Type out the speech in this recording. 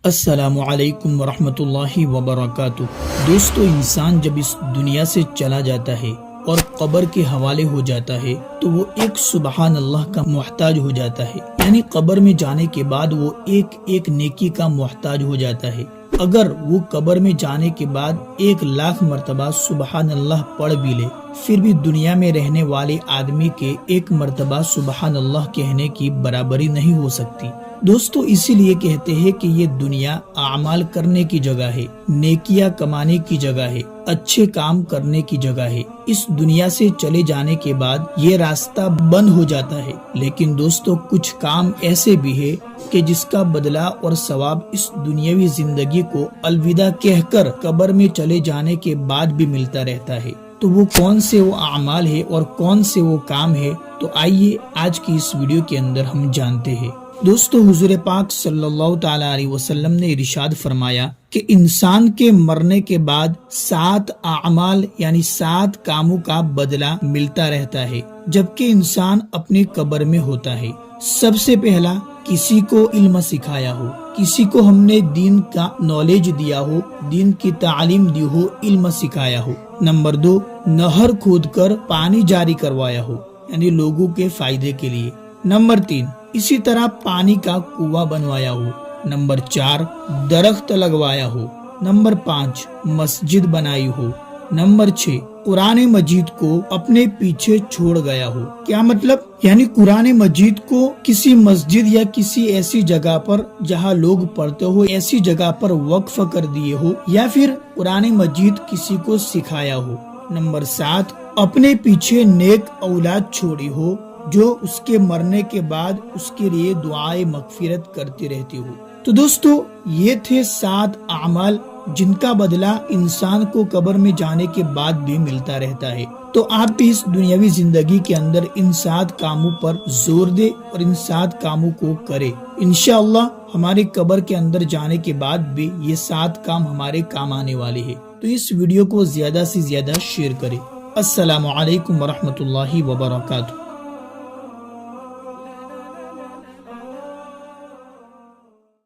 السلام علیکم ورحمۃ اللہ وبرکاتہ۔ دوستو، انسان جب اس دنیا سے چلا جاتا ہے اور قبر کے حوالے ہو جاتا ہے تو وہ ایک سبحان اللہ کا محتاج ہو جاتا ہے، یعنی قبر میں جانے کے بعد وہ ایک نیکی کا محتاج ہو جاتا ہے۔ اگر وہ قبر میں جانے کے بعد 1,00,000 مرتبہ سبحان اللہ پڑھ بھی لے، پھر بھی دنیا میں رہنے والے آدمی کے 1 مرتبہ سبحان اللہ کہنے کی برابری نہیں ہو سکتی۔ دوستو، اسی لیے کہتے ہیں کہ یہ دنیا اعمال کرنے کی جگہ ہے، نیکیاں کمانے کی جگہ ہے، اچھے کام کرنے کی جگہ ہے۔ اس دنیا سے چلے جانے کے بعد یہ راستہ بند ہو جاتا ہے، لیکن دوستو کچھ کام ایسے بھی ہے کہ جس کا بدلہ اور ثواب اس دنیاوی زندگی کو الوداع کہہ کر قبر میں چلے جانے کے بعد بھی ملتا رہتا ہے۔ تو وہ کون سے وہ اعمال ہے اور کون سے وہ کام ہے، تو آئیے آج کی اس ویڈیو کے اندر ہم جانتے ہیں۔ دوستو، حضور پاک صلی اللہ تعالی علیہ وسلم نے ارشاد فرمایا کہ انسان کے مرنے کے بعد 7 اعمال یعنی 7 کاموں کا بدلہ ملتا رہتا ہے جبکہ انسان اپنی قبر میں ہوتا ہے۔ سب سے پہلا، کسی کو علم سکھایا ہو، کسی کو ہم نے دین کا نالج دیا ہو، دین کی تعلیم دی ہو، علم سکھایا ہو۔ نمبر 2، نہر کھود کر پانی جاری کروایا ہو، یعنی لوگوں کے فائدے کے لیے۔ نمبر 3، اسی طرح پانی کا کنواں بنوایا ہو۔ نمبر 4، درخت لگوایا ہو۔ نمبر 5، مسجد بنائی ہو۔ نمبر 6، قرآن مجید کو اپنے پیچھے چھوڑ گیا ہو۔ کیا مطلب؟ یعنی قرآن مجید کو کسی مسجد یا کسی ایسی جگہ پر جہاں لوگ پڑھتے ہو، ایسی جگہ پر وقف کر دیے ہو، یا پھر قرآن مجید کسی کو سکھایا ہو۔ نمبر 7، اپنے پیچھے نیک اولاد چھوڑی ہو جو اس کے مرنے کے بعد اس کے لیے دعائے مغفرت کرتی رہتی ہو۔ تو دوستو، یہ تھے 7 اعمال جن کا بدلہ انسان کو قبر میں جانے کے بعد بھی ملتا رہتا ہے۔ تو آپ بھی اس دنیاوی زندگی کے اندر ان 7 کاموں پر زور دے اور ان 7 کاموں کو کرے۔ انشاءاللہ ہماری قبر کے اندر جانے کے بعد بھی یہ 7 کام ہمارے کام آنے والے ہیں۔ تو اس ویڈیو کو زیادہ سے زیادہ شیئر کریں۔ السلام علیکم ورحمۃ اللہ وبرکاتہ۔